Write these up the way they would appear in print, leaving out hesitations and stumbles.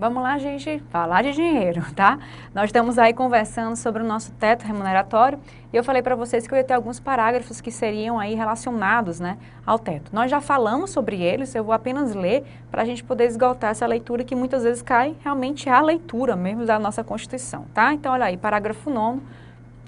Vamos lá, gente, falar de dinheiro, tá? Nós estamos aí conversando sobre o nosso teto remuneratório e eu falei para vocês que eu ia ter alguns parágrafos que seriam aí relacionados, né, ao teto. Nós já falamos sobre eles, eu vou apenas ler para a gente poder esgotar essa leitura que muitas vezes cai realmente à leitura mesmo da nossa Constituição, tá? Então, olha aí, parágrafo 9º.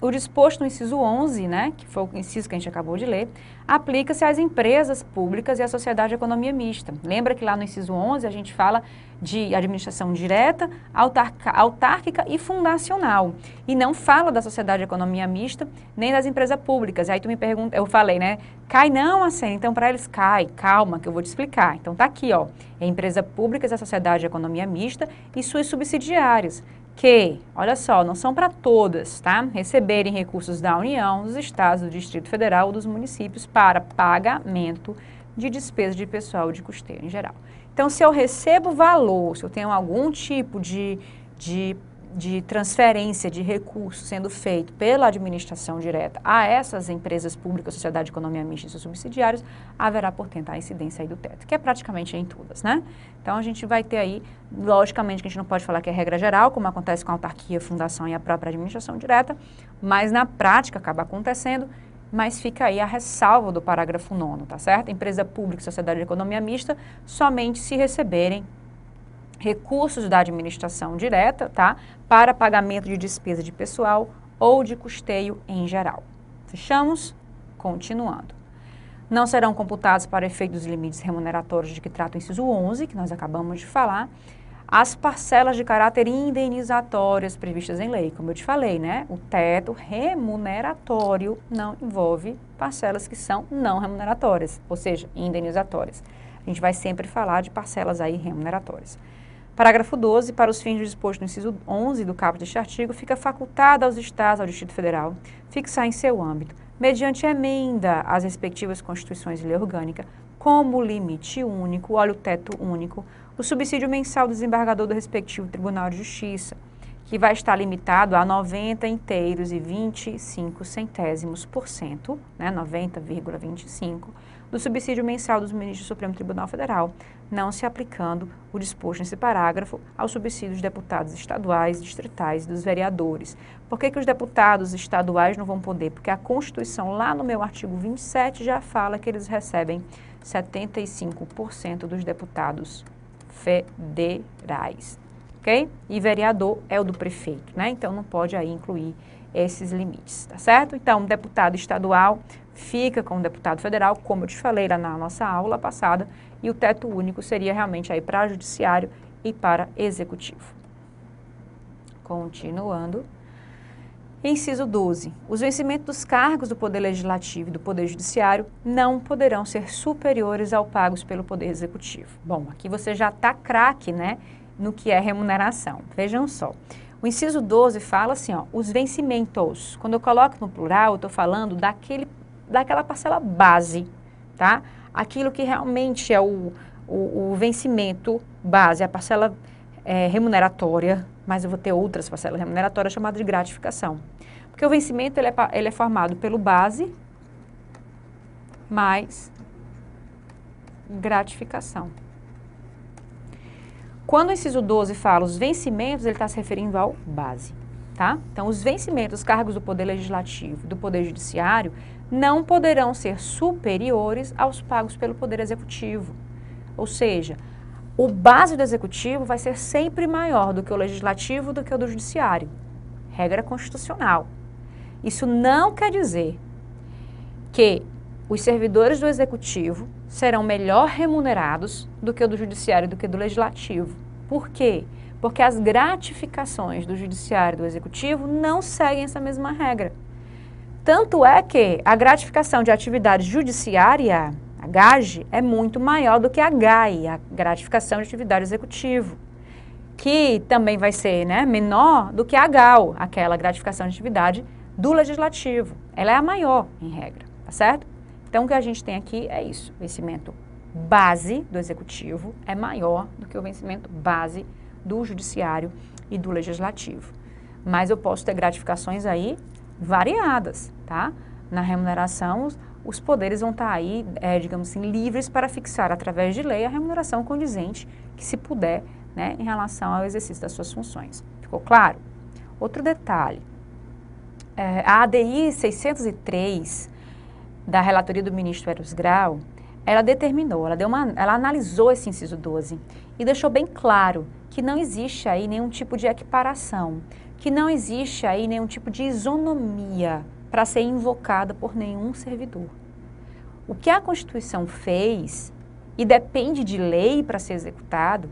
O disposto no inciso 11, né, que foi o inciso que a gente acabou de ler, aplica-se às empresas públicas e à sociedade de economia mista. Lembra que lá no inciso 11 a gente fala de administração direta, autárquica e fundacional. E não fala da sociedade de economia mista, nem das empresas públicas. Aí tu me pergunta, eu falei, né, cai não, assim, então para eles cai, calma que eu vou te explicar. Então tá aqui, ó, é empresa pública e a sociedade de economia mista e suas subsidiárias, que, olha só, não são para todas, tá? Receberem recursos da União, dos Estados, do Distrito Federal ou dos municípios para pagamento de despesas de pessoal de custeio em geral. Então, se eu recebo valor, se eu tenho algum tipo de transferência de recursos sendo feito pela administração direta a essas empresas públicas, sociedade de economia mista e seus subsidiários, haverá, portanto, a incidência aí do teto, que é praticamente em todas, né? Então, a gente vai ter aí, logicamente, que a gente não pode falar que é regra geral, como acontece com a autarquia, a fundação e a própria administração direta, mas na prática acaba acontecendo, mas fica aí a ressalva do parágrafo 9º, tá certo? Empresa pública e sociedade de economia mista somente se receberem recursos da administração direta, tá? Para pagamento de despesa de pessoal ou de custeio em geral. Fechamos? Continuando. Não serão computados para efeito dos limites remuneratórios de que trata o inciso 11, que nós acabamos de falar, as parcelas de caráter indenizatórias previstas em lei. Como eu te falei, né? O teto remuneratório não envolve parcelas que são não remuneratórias, ou seja, indenizatórias. A gente vai sempre falar de parcelas aí remuneratórias. Parágrafo 12, para os fins do disposto no inciso 11 do caput deste artigo, fica facultado aos Estados, ao Distrito Federal, fixar em seu âmbito, mediante emenda às respectivas Constituições e lei orgânica, como limite único, olha o teto único, o subsídio mensal do desembargador do respectivo Tribunal de Justiça, que vai estar limitado a 90,25%, né, 90,25%, do subsídio mensal dos ministros do Supremo Tribunal Federal, não se aplicando o disposto nesse parágrafo aos subsídios dos deputados estaduais, distritais e dos vereadores. Por que os deputados estaduais não vão poder? Porque a Constituição, lá no meu artigo 27, já fala que eles recebem 75% dos deputados federais, ok? E vereador é o do prefeito, né? Então não pode aí incluir esses limites, tá certo? Então, deputado estadual fica com o deputado federal, como eu te falei lá na nossa aula passada, e o teto único seria realmente aí para judiciário e para executivo. Continuando. Inciso 12. Os vencimentos dos cargos do Poder Legislativo e do Poder Judiciário não poderão ser superiores ao pagos pelo Poder Executivo. Bom, aqui você já está craque, né, no que é remuneração. Vejam só. O inciso 12 fala assim, ó, os vencimentos. Quando eu coloco no plural, eu estou falando daquela parcela base, tá? Aquilo que realmente é o vencimento base, a parcela remuneratória, mas eu vou ter outras parcelas remuneratórias chamadas de gratificação. Porque o vencimento ele é formado pelo base mais gratificação. Quando o inciso 12 fala os vencimentos, ele está se referindo ao base, tá? Então, os vencimentos dos cargos do Poder Legislativo e do Poder Judiciário não poderão ser superiores aos pagos pelo Poder Executivo. Ou seja, o base do Executivo vai ser sempre maior do que o Legislativo, do que o do Judiciário. Regra constitucional. Isso não quer dizer que os servidores do Executivo serão melhor remunerados do que o do Judiciário e do que o do Legislativo. Por quê? Porque as gratificações do Judiciário e do Executivo não seguem essa mesma regra. Tanto é que a gratificação de atividade judiciária, a GAGE, é muito maior do que a GAI, a gratificação de atividade executivo, que também vai ser, né, menor do que a GAU, aquela gratificação de atividade do Legislativo. Ela é a maior, em regra, tá certo? Então, o que a gente tem aqui é isso, o vencimento base do Executivo é maior do que o vencimento base do Judiciário e do Legislativo. Mas eu posso ter gratificações aí variadas, tá? Na remuneração, os poderes vão estar aí, digamos assim, livres para fixar através de lei a remuneração condizente que se puder né, em relação ao exercício das suas funções. Ficou claro? Outro detalhe, a ADI 603 da relatoria do ministro Eros Grau, ela determinou, ela analisou esse inciso 12 e deixou bem claro que não existe aí nenhum tipo de equiparação, que não existe aí nenhum tipo de isonomia para ser invocada por nenhum servidor. O que a Constituição fez, e depende de lei para ser executado,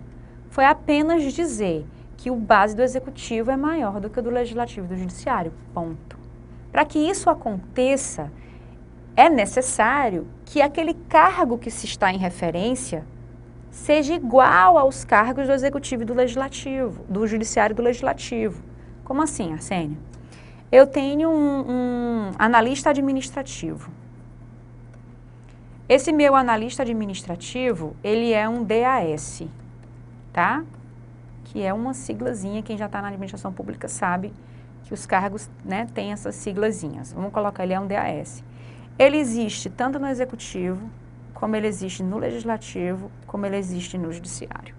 foi apenas dizer que o base do Executivo é maior do que o do Legislativo e do Judiciário, ponto. Para que isso aconteça, é necessário que aquele cargo que se está em referência seja igual aos cargos do Executivo e do Legislativo, do Judiciário e do Legislativo. Como assim, Arsênia? Eu tenho um analista administrativo. Esse meu analista administrativo, ele é um DAS, tá? Que é uma siglazinha, quem já está na administração pública sabe que os cargos, né, têm essas siglazinhas. Vamos colocar, ele é um DAS. Ele existe tanto no Executivo, como ele existe no Legislativo, como ele existe no Judiciário.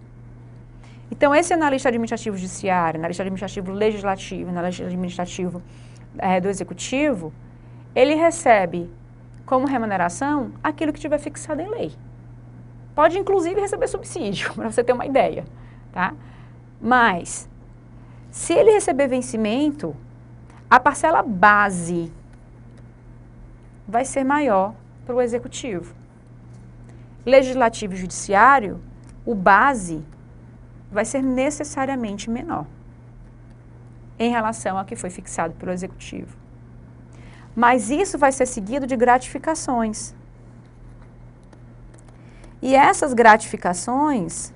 Então, esse analista administrativo judiciário, analista administrativo legislativo, analista administrativo do Executivo, ele recebe como remuneração aquilo que tiver fixado em lei. Pode, inclusive, receber subsídio, para você ter uma ideia, tá? Mas, se ele receber vencimento, a parcela base vai ser maior para o Executivo. Legislativo e Judiciário, o base vai ser necessariamente menor em relação ao que foi fixado pelo Executivo. Mas isso vai ser seguido de gratificações. E essas gratificações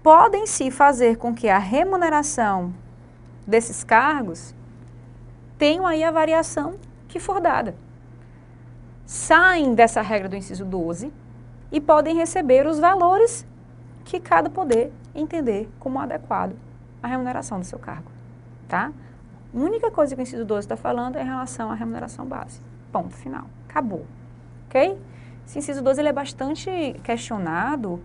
podem sim fazer com que a remuneração desses cargos tenham aí a variação que for dada. Saem dessa regra do inciso 12 e podem receber os valores que cada poder entender como adequado à remuneração do seu cargo, tá? A única coisa que o inciso 12 está falando é em relação à remuneração base. Ponto final. Acabou. Ok? Esse inciso 12 ele é bastante questionado,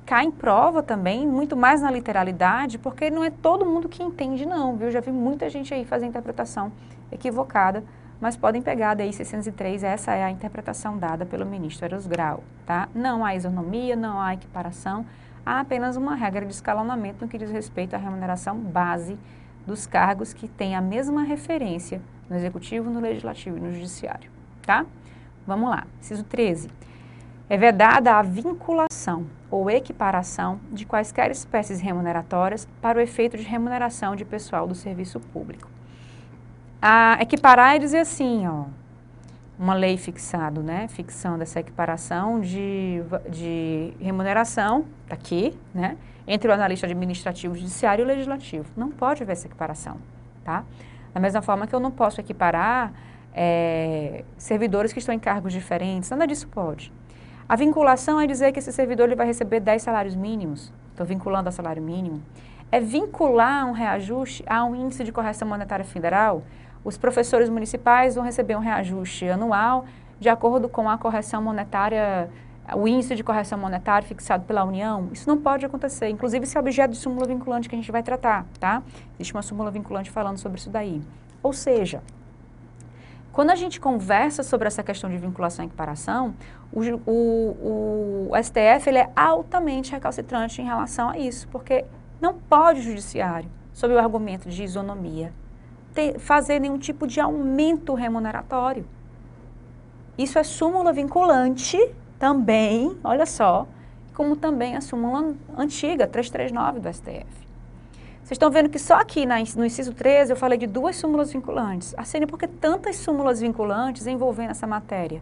cai em prova também, muito mais na literalidade, porque não é todo mundo que entende não, viu? Já vi muita gente aí fazer interpretação equivocada, mas podem pegar a DI 603, essa é a interpretação dada pelo ministro Eros Grau, tá? Não há isonomia, não há equiparação, há apenas uma regra de escalonamento no que diz respeito à remuneração base dos cargos que têm a mesma referência no Executivo, no Legislativo e no Judiciário, tá? Vamos lá, inciso 13. É vedada a vinculação ou equiparação de quaisquer espécies remuneratórias para o efeito de remuneração de pessoal do serviço público. A equiparar é dizer assim, ó, uma lei fixado, né, ficção dessa equiparação de remuneração, tá aqui, né, entre o analista administrativo, judiciário e o legislativo. Não pode haver essa equiparação, tá? Da mesma forma que eu não posso equiparar servidores que estão em cargos diferentes, nada disso pode. A vinculação é dizer que esse servidor ele vai receber 10 salários mínimos, estou vinculando ao salário mínimo. É vincular um reajuste a um índice de correção monetária federal. Os professores municipais vão receber um reajuste anual de acordo com a correção monetária, o índice de correção monetária fixado pela União. Isso não pode acontecer, inclusive esse é objeto de súmula vinculante que a gente vai tratar, tá? Existe uma súmula vinculante falando sobre isso daí. Ou seja, quando a gente conversa sobre essa questão de vinculação e equiparação, o STF ele é altamente recalcitrante em relação a isso, porque não pode o judiciário, sob o argumento de isonomia, fazer nenhum tipo de aumento remuneratório. Isso é súmula vinculante também, olha só, como também a súmula antiga, 339 do STF. Vocês estão vendo que só aqui no inciso 13 eu falei de 2 súmulas vinculantes. Arsênia, por que tantas súmulas vinculantes envolvendo essa matéria?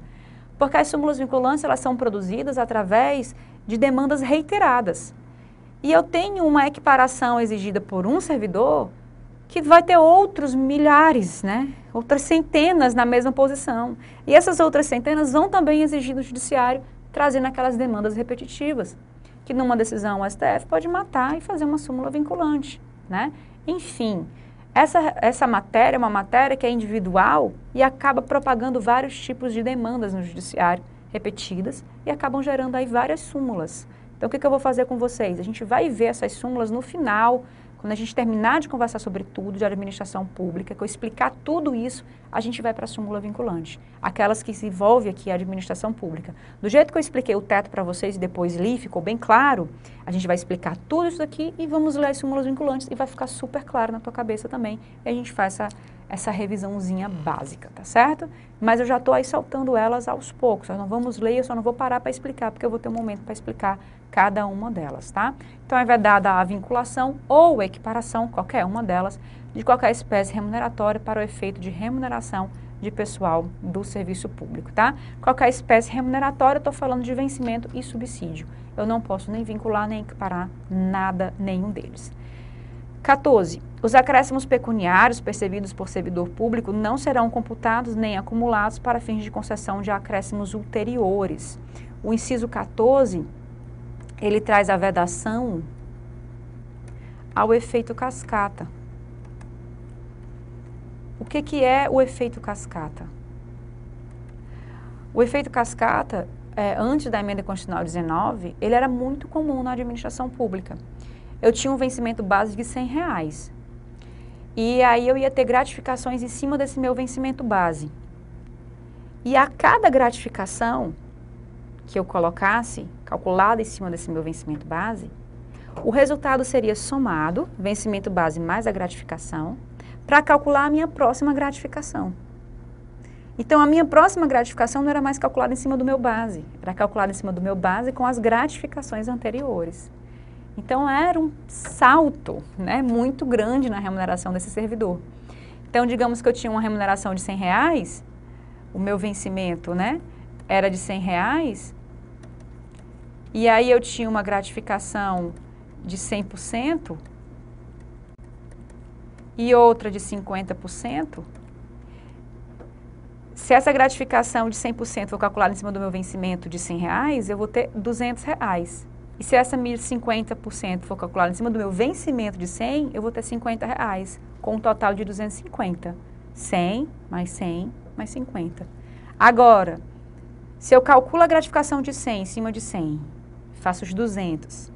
Porque as súmulas vinculantes elas são produzidas através de demandas reiteradas. E eu tenho uma equiparação exigida por um servidor que vai ter outros milhares, né? Outras centenas na mesma posição. E essas outras centenas vão também exigir do judiciário, trazendo aquelas demandas repetitivas, que numa decisão o STF pode matar e fazer uma súmula vinculante, né? Enfim, essa matéria é uma matéria que é individual e acaba propagando vários tipos de demandas no judiciário repetidas e acabam gerando aí várias súmulas. Então, o que eu vou fazer com vocês? A gente vai ver essas súmulas no final, quando a gente terminar de conversar sobre tudo de administração pública, que eu explicar tudo isso, a gente vai para a súmula vinculante. Aquelas que se envolvem aqui a administração pública. Do jeito que eu expliquei o teto para vocês e depois li, ficou bem claro, a gente vai explicar tudo isso aqui e vamos ler as súmulas vinculantes e vai ficar super claro na tua cabeça também. E a gente faz essa revisãozinha básica, tá certo? Mas eu já estou aí soltando elas aos poucos. Nós não vamos ler, eu só não vou parar para explicar, porque eu vou ter um momento para explicar cada uma delas, tá? Então, é vedada a vinculação ou equiparação, qualquer uma delas, de qualquer espécie remuneratória para o efeito de remuneração de pessoal do serviço público, tá? Qualquer espécie remuneratória, eu estou falando de vencimento e subsídio. Eu não posso nem vincular, nem equiparar nada, nenhum deles. 14. Os acréscimos pecuniários percebidos por servidor público não serão computados nem acumulados para fins de concessão de acréscimos ulteriores. O inciso 14, ele traz a vedação ao efeito cascata. O que é o efeito cascata? O efeito cascata, antes da emenda constitucional 19, ele era muito comum na administração pública. Eu tinha um vencimento base de R$100. E aí eu ia ter gratificações em cima desse meu vencimento base. E a cada gratificação que eu colocasse, calculada em cima desse meu vencimento base, o resultado seria somado, vencimento base mais a gratificação, para calcular a minha próxima gratificação. Então, a minha próxima gratificação não era mais calculada em cima do meu base, era calculada em cima do meu base com as gratificações anteriores. Então, era um salto, né, muito grande na remuneração desse servidor. Então, digamos que eu tinha uma remuneração de R$100, o meu vencimento, né, era de R$100, e aí eu tinha uma gratificação de 100% e outra de 50%. Se essa gratificação de 100% for calculada em cima do meu vencimento de R$100, eu vou ter R$200. E se essa minha 50% for calculada em cima do meu vencimento de 100, eu vou ter R$50, com um total de 250. 100 mais 100 mais 50. Agora, se eu calculo a gratificação de 100 em cima de 100, faço os 200,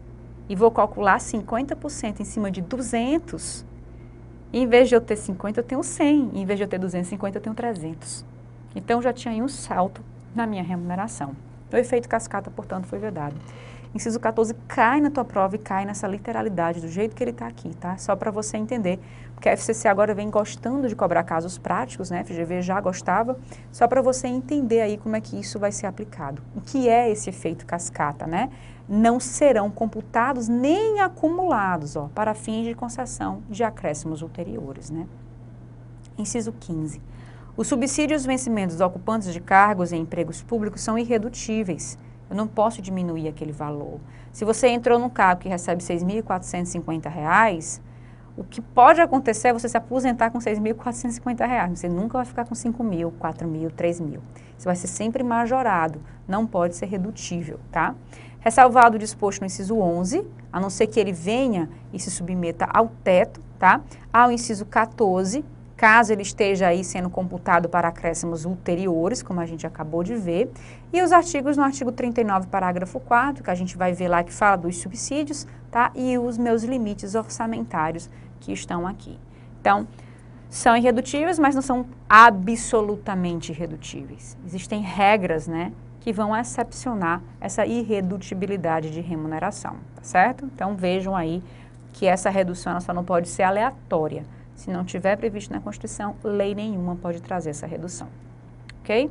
e vou calcular 50% em cima de 200, em vez de eu ter 50, eu tenho 100. Em vez de eu ter 250, eu tenho 300. Então, já tinha aí um salto na minha remuneração. O efeito cascata, portanto, foi vedado. Inciso 14 cai na tua prova e cai nessa literalidade, do jeito que ele está aqui, tá? Só para você entender, porque a FCC agora vem gostando de cobrar casos práticos, né? A FGV já gostava, só para você entender aí como é que isso vai ser aplicado. O que é esse efeito cascata, né? Não serão computados nem acumulados, ó, para fins de concessão de acréscimos ulteriores, né? Inciso 15. Os subsídios e vencimentos dos ocupantes de cargos em empregos públicos são irredutíveis. Eu não posso diminuir aquele valor. Se você entrou num cargo que recebe R$ 6.450, o que pode acontecer é você se aposentar com R$ 6.450. Você nunca vai ficar com 5.000, 4.000, 3.000. Você vai ser sempre majorado, não pode ser redutível, tá? Ressalvado o disposto no inciso 11, a não ser que ele venha e se submeta ao teto, tá? Ao inciso 14, caso ele esteja aí sendo computado para acréscimos ulteriores, como a gente acabou de ver, e os artigos no artigo 39, parágrafo 4º, que a gente vai ver lá que fala dos subsídios, tá? E os meus limites orçamentários que estão aqui. Então, são irredutíveis, mas não são absolutamente irredutíveis. Existem regras, né, que vão excepcionar essa irredutibilidade de remuneração, tá certo? Então, vejam aí que essa redução ela só não pode ser aleatória. Se não tiver previsto na Constituição, lei nenhuma pode trazer essa redução, ok?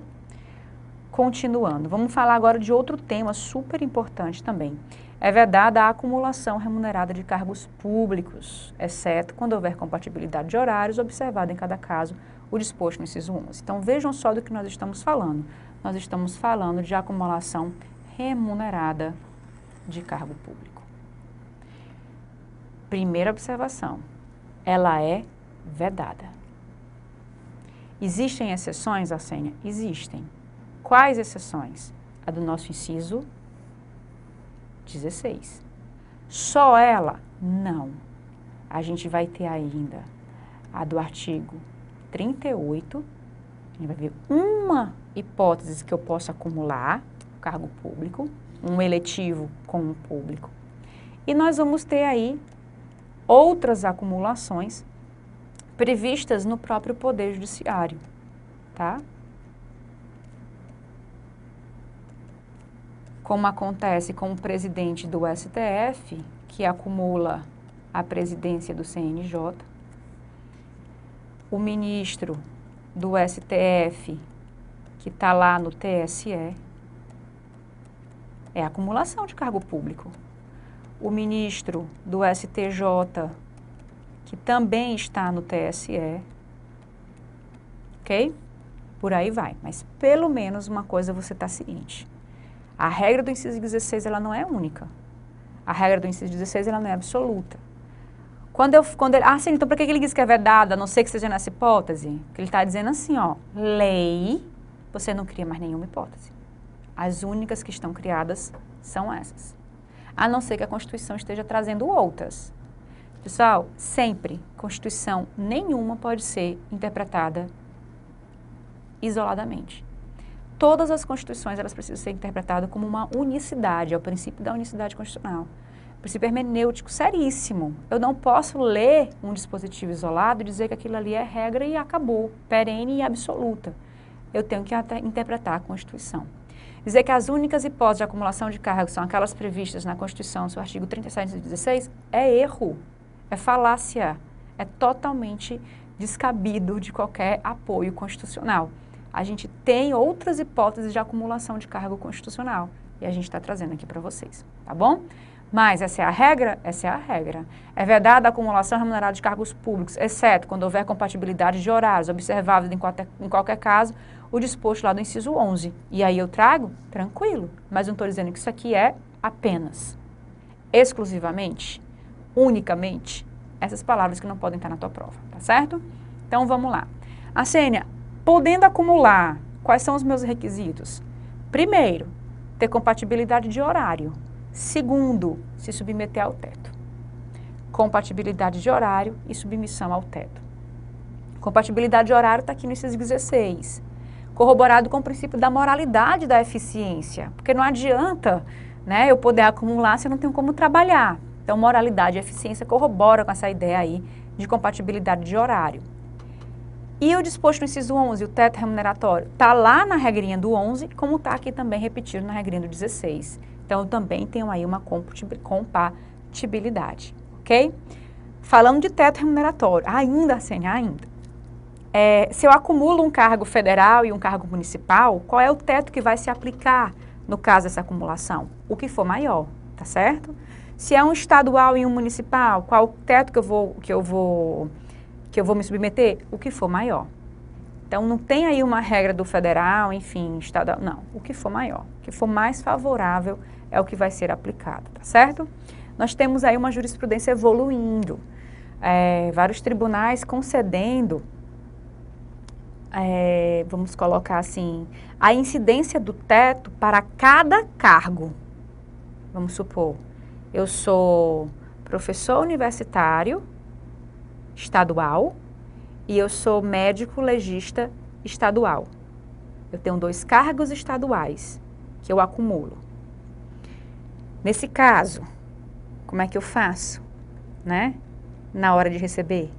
Continuando, vamos falar agora de outro tema super importante também. É vedada a acumulação remunerada de cargos públicos, exceto quando houver compatibilidade de horários, observado em cada caso o disposto no inciso 11. Então, vejam só do que nós estamos falando. Nós estamos falando de acumulação remunerada de cargo público. Primeira observação, ela é vedada. Existem exceções, Arsênia? Existem. Quais exceções? A do nosso inciso 16. Só ela? Não. A gente vai ter ainda a do artigo 38. A gente vai ver uma hipótese que eu posso acumular, cargo público, um eletivo com um público. E nós vamos ter aí outras acumulações previstas no próprio Poder Judiciário, tá? Como acontece com o presidente do STF, que acumula a presidência do CNJ, o ministro do STF, que está lá no TSE, é acumulação de cargo público. O ministro do STJ, que também está no TSE, ok? Por aí vai, mas pelo menos uma coisa você está ciente. A regra do inciso 16, ela não é única. A regra do inciso 16, ela não é absoluta. Sim, então para que ele diz que é vedada, a não ser que seja nessa hipótese? Porque ele está dizendo assim, ó, lei, você não cria mais nenhuma hipótese. As únicas que estão criadas são essas. A não ser que a Constituição esteja trazendo outras. Pessoal, sempre, Constituição nenhuma pode ser interpretada isoladamente. Todas as Constituições, elas precisam ser interpretadas como uma unicidade, é o princípio da unicidade constitucional. Princípio hermenêutico seríssimo. Eu não posso ler um dispositivo isolado e dizer que aquilo ali é regra e acabou, perene e absoluta. Eu tenho que interpretar a Constituição. Dizer que as únicas hipóteses de acumulação de cargos são aquelas previstas na Constituição, seu artigo 37 e 16, é erro, é falácia, é totalmente descabido de qualquer apoio constitucional. A gente tem outras hipóteses de acumulação de cargo constitucional e a gente está trazendo aqui para vocês, tá bom? Mas essa é a regra? Essa é a regra. É vedada a acumulação remunerada de cargos públicos, exceto quando houver compatibilidade de horários, observável em qualquer caso, o disposto lá do inciso 11. E aí eu trago? Tranquilo. Mas não estou dizendo que isso aqui é apenas, exclusivamente, unicamente, essas palavras que não podem estar na tua prova, tá certo? Então vamos lá. Arsênia, podendo acumular, quais são os meus requisitos? Primeiro, ter compatibilidade de horário. Segundo, se submeter ao teto. Compatibilidade de horário e submissão ao teto. Compatibilidade de horário está aqui no inciso 16. Corroborado com o princípio da moralidade da eficiência. Porque não adianta, né, eu poder acumular se eu não tenho como trabalhar. Então, moralidade e eficiência corroboram com essa ideia aí de compatibilidade de horário. E o disposto no inciso 11, o teto remuneratório, está lá na regrinha do 11, como está aqui também repetido na regrinha do 16. Então, eu também tenho aí uma compatibilidade, ok? Falando de teto remuneratório, ainda. Se eu acumulo um cargo federal e um cargo municipal, qual é o teto que vai se aplicar no caso dessa acumulação? O que for maior, tá certo? Se é um estadual e um municipal, qual o teto que eu vou me submeter? O que for maior. Então, não tem aí uma regra do federal, enfim, estadual, não. O que for maior, o que for mais favorável é o que vai ser aplicado, tá certo? Nós temos aí uma jurisprudência evoluindo, vários tribunais concedendo, vamos colocar assim, a incidência do teto para cada cargo. Vamos supor, eu sou professor universitário estadual e eu sou médico legista estadual. Eu tenho 2 cargos estaduais que eu acumulo. Nesse caso, como é que eu faço, né? Na hora de receber,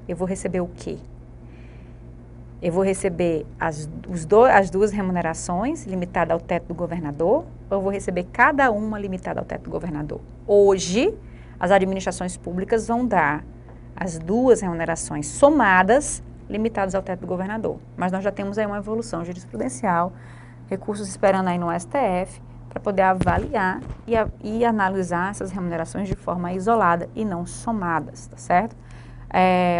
eu vou receber o quê? Eu vou receber as 2 remunerações limitadas ao teto do governador, ou eu vou receber cada uma limitada ao teto do governador? Hoje, as administrações públicas vão dar as 2 remunerações somadas limitadas ao teto do governador. Mas nós já temos aí uma evolução jurisprudencial, recursos esperando aí no STF, para poder avaliar e analisar essas remunerações de forma isolada e não somadas, tá certo?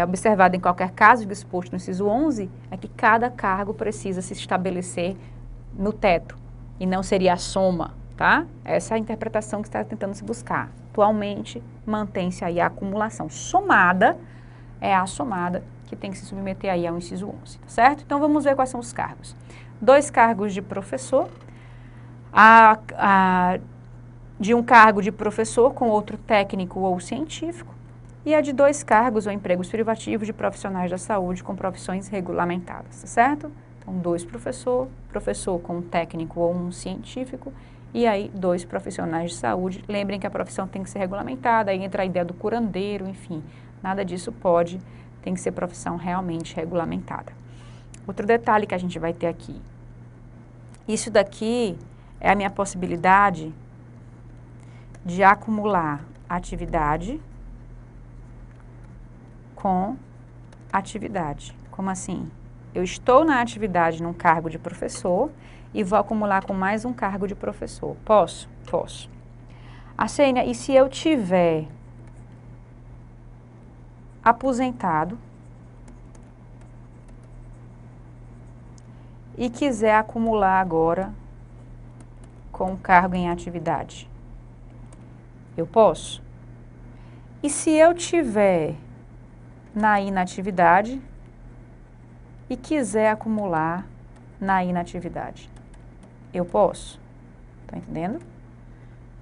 Observado em qualquer caso, disposto no inciso 11, é que cada cargo precisa se estabelecer no teto e não seria a soma, tá? Essa é a interpretação que está tentando se buscar. Atualmente, mantém-se aí a acumulação somada, é a somada que tem que se submeter aí ao inciso 11, tá certo? Então, vamos ver quais são os cargos. 2 cargos de professor, de um cargo de professor com outro técnico ou científico, e a de 2 cargos ou empregos privativos de profissionais da saúde com profissões regulamentadas, tá certo? São 2 professor com um técnico ou um científico, e aí 2 profissionais de saúde. Lembrem que a profissão tem que ser regulamentada, aí entra a ideia do curandeiro, enfim, nada disso pode, tem que ser profissão realmente regulamentada. Outro detalhe que a gente vai ter aqui, isso daqui é a minha possibilidade de acumular atividade com atividade. Como assim? Eu estou na atividade num cargo de professor e vou acumular com mais um cargo de professor. Posso? Posso. Sênia, e se eu tiver aposentado e quiser acumular agora com um cargo em atividade? Eu posso? E se eu tiver na inatividade e quiser acumular na inatividade? Eu posso? Tá entendendo?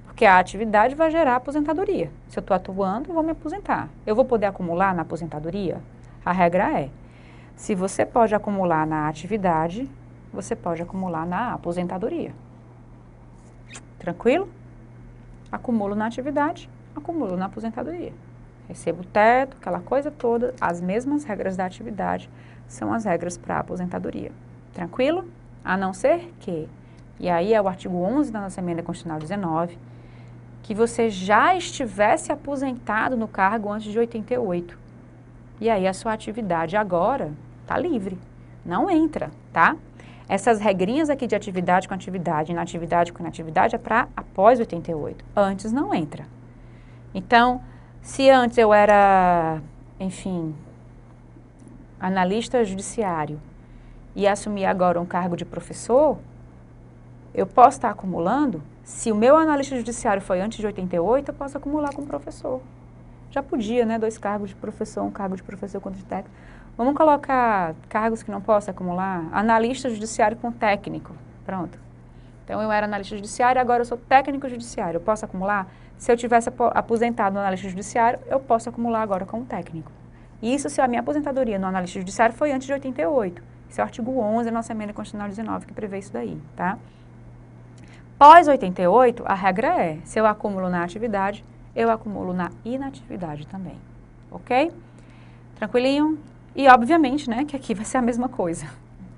Porque a atividade vai gerar aposentadoria. Se eu estou atuando, eu vou me aposentar. Eu vou poder acumular na aposentadoria? A regra é, se você pode acumular na atividade, você pode acumular na aposentadoria. Tranquilo? Acumulo na atividade, acumulo na aposentadoria. Recebo o teto, aquela coisa toda, as mesmas regras da atividade são as regras para a aposentadoria. Tranquilo? A não ser que, e aí é o artigo 11 da nossa emenda constitucional 19, que você já estivesse aposentado no cargo antes de 88. E aí a sua atividade agora está livre, não entra, tá? Essas regrinhas aqui de atividade com atividade, inatividade com inatividade é para após 88. Antes não entra. Então, se antes eu era, enfim, analista judiciário e assumi agora um cargo de professor, eu posso estar acumulando? Se o meu analista judiciário foi antes de 88, eu posso acumular com professor. Já podia, né? 2 cargos de professor, um cargo de professor contra de técnico. Vamos colocar cargos que não posso acumular? Analista judiciário com técnico. Pronto. Então, eu era analista judiciário, agora eu sou técnico judiciário. Eu posso acumular? Se eu tivesse aposentado no analista judiciário, eu posso acumular agora como técnico. Isso se a minha aposentadoria no analista judiciário foi antes de 88. Esse é o artigo 11 da nossa emenda constitucional 19 que prevê isso daí, tá? Pós 88, a regra é, se eu acumulo na atividade, eu acumulo na inatividade também, ok? Tranquilinho? E, obviamente, né, que aqui vai ser a mesma coisa,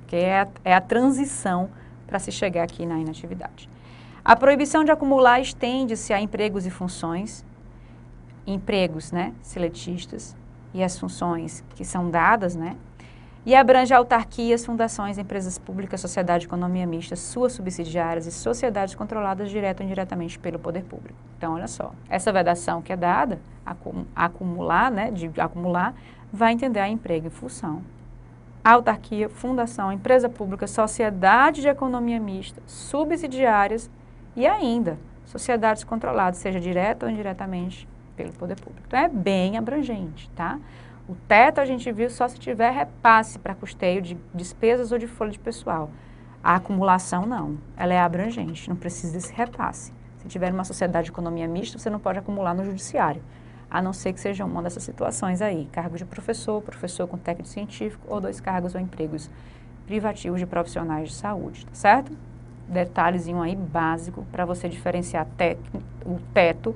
que é a transição para se chegar aqui na inatividade. A proibição de acumular estende-se a empregos e funções, empregos, né, seletistas, e as funções que são dadas, né, e abrange autarquias, fundações, empresas públicas, sociedade de economia mista, suas subsidiárias e sociedades controladas direta ou indiretamente pelo poder público. Então, olha só, essa vedação que é dada, acumular, né, de acumular, vai entender a emprego e função. Autarquia, fundação, empresa pública, sociedade de economia mista, subsidiárias e ainda sociedades controladas, seja direta ou indiretamente pelo poder público. Então, é bem abrangente, tá? O teto a gente viu só se tiver repasse para custeio de despesas ou de folha de pessoal. A acumulação não, ela é abrangente, não precisa desse repasse. Se tiver uma sociedade de economia mista, você não pode acumular no judiciário, a não ser que seja uma dessas situações aí, cargo de professor, professor com técnico científico ou 2 cargos ou empregos privativos de profissionais de saúde, tá certo? Detalhezinho aí básico para você diferenciar o teto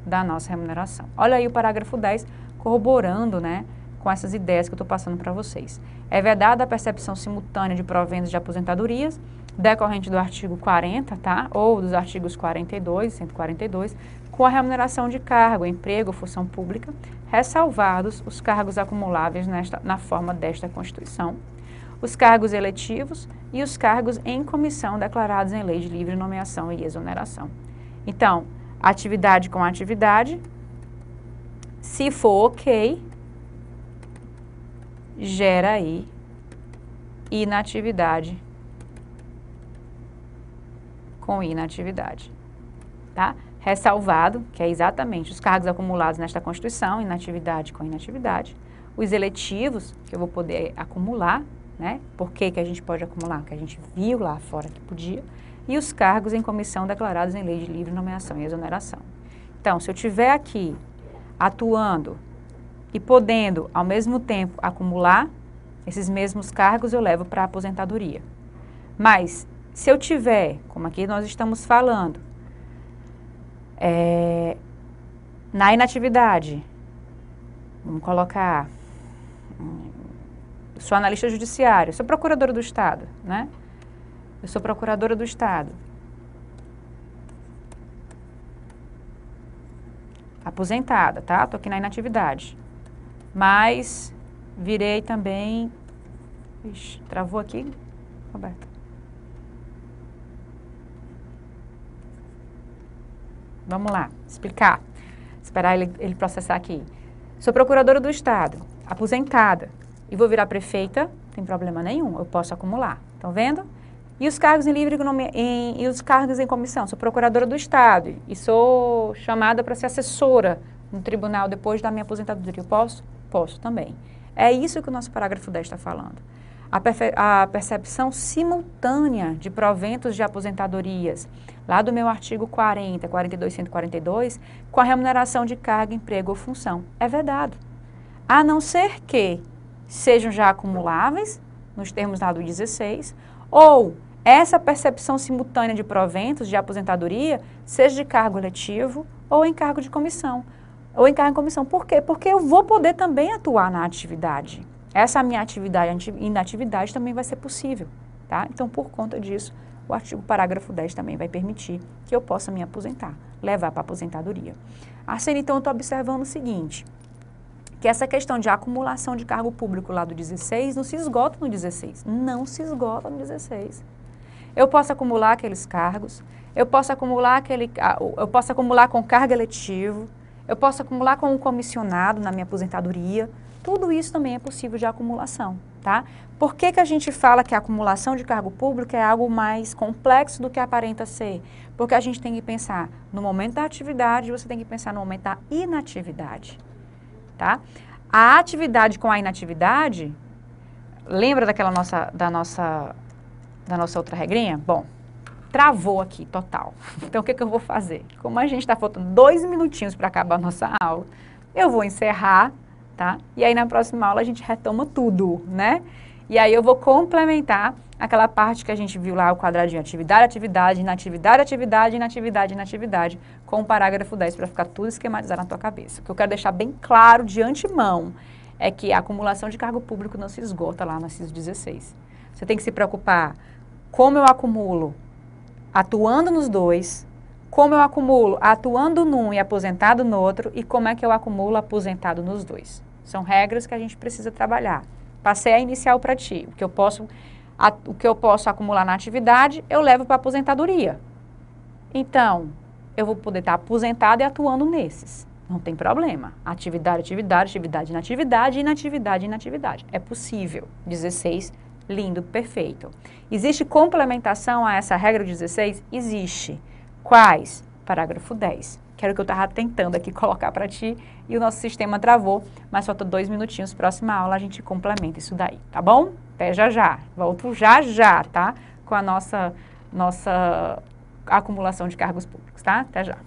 da nossa remuneração. Olha aí o parágrafo 10, corroborando, né, com essas ideias que eu estou passando para vocês. É vedada a percepção simultânea de proventos de aposentadorias, decorrente do artigo 40, tá? Ou dos artigos 42 e 142, com a remuneração de cargo, emprego ou função pública, ressalvados os cargos acumuláveis na forma desta Constituição, os cargos eletivos e os cargos em comissão declarados em lei de livre nomeação e exoneração. Então, atividade com atividade, se for ok, gera aí inatividade com inatividade, tá? Ressalvado, que é exatamente os cargos acumulados nesta Constituição, inatividade com inatividade, os eletivos, que eu vou poder acumular, né? Por que a gente pode acumular? Porque a gente viu lá fora que podia, e os cargos em comissão declarados em lei de livre nomeação e exoneração. Então, se eu tiver aqui atuando e podendo, ao mesmo tempo, acumular, Esses mesmos cargos eu levo para a aposentadoria. Mas, se eu tiver, como aqui nós estamos falando, na inatividade, vamos colocar, eu sou analista judiciário, sou procuradora do Estado, né? Eu sou procuradora do Estado. Aposentada, tá? Tô aqui na inatividade. Mas virei também... Ixi, travou aqui, Roberto. Vamos lá, explicar. Esperar ele processar aqui. Sou procuradora do Estado, aposentada. E vou virar prefeita, não tem problema nenhum, eu posso acumular. Estão vendo? E os cargos em livre e os cargos em comissão? Sou procuradora do Estado e sou chamada para ser assessora no tribunal depois da minha aposentadoria. Eu posso? Posso também. É isso que o nosso parágrafo 10 está falando. A percepção simultânea de proventos de aposentadorias, lá do meu artigo 40, 42, 142, com a remuneração de carga, emprego ou função. É vedado. A não ser que sejam já acumuláveis, nos termos lá do 16, ou essa percepção simultânea de proventos de aposentadoria seja de cargo eletivo ou em cargo de comissão. Ou em cargo de comissão. Por quê? Porque eu vou poder também atuar na atividade. Essa minha atividade e inatividade também vai ser possível, tá? Então, por conta disso, o artigo parágrafo 10 também vai permitir que eu possa me aposentar, levar para a aposentadoria. Assim, então, eu estou observando o seguinte, que essa questão de acumulação de cargo público lá do 16 não se esgota no 16, não se esgota no 16. Eu posso acumular aqueles cargos, eu posso acumular com cargo eletivo, eu posso acumular com um comissionado na minha aposentadoria, tudo isso também é possível de acumulação, tá? Por que que a gente fala que a acumulação de cargo público é algo mais complexo do que aparenta ser? Porque a gente tem que pensar no momento da atividade, você tem que pensar no momento da inatividade. Tá? A atividade com a inatividade, lembra da nossa outra regrinha? Bom, travou aqui, total. Então, o que eu vou fazer? Como a gente está faltando 2 minutinhos para acabar a nossa aula, eu vou encerrar, tá? E aí, na próxima aula, a gente retoma tudo, né? E aí, eu vou complementar aquela parte que a gente viu lá, o quadradinho atividade, atividade, inatividade, atividade, inatividade, inatividade, com o parágrafo 10 para ficar tudo esquematizado na tua cabeça. O que eu quero deixar bem claro de antemão é que a acumulação de cargo público não se esgota lá no inciso 16. Você tem que se preocupar como eu acumulo atuando nos dois, como eu acumulo atuando num e aposentado no outro e como é que eu acumulo aposentado nos dois. São regras que a gente precisa trabalhar. Passei a inicial para ti. O que eu posso acumular na atividade, eu levo para a aposentadoria. Então, eu vou poder estar aposentada e atuando nesses. Não tem problema. Atividade, atividade, atividade, inatividade, inatividade, inatividade. É possível. 16, lindo, perfeito. Existe complementação a essa regra 16? Existe. Quais? Parágrafo 10. Que era o que eu estava tentando aqui colocar para ti e o nosso sistema travou, mas faltam 2 minutinhos. Próxima aula a gente complementa isso daí, tá bom? Até já já. Volto já já, tá? Com a nossa acumulação de cargos públicos, tá? Até já.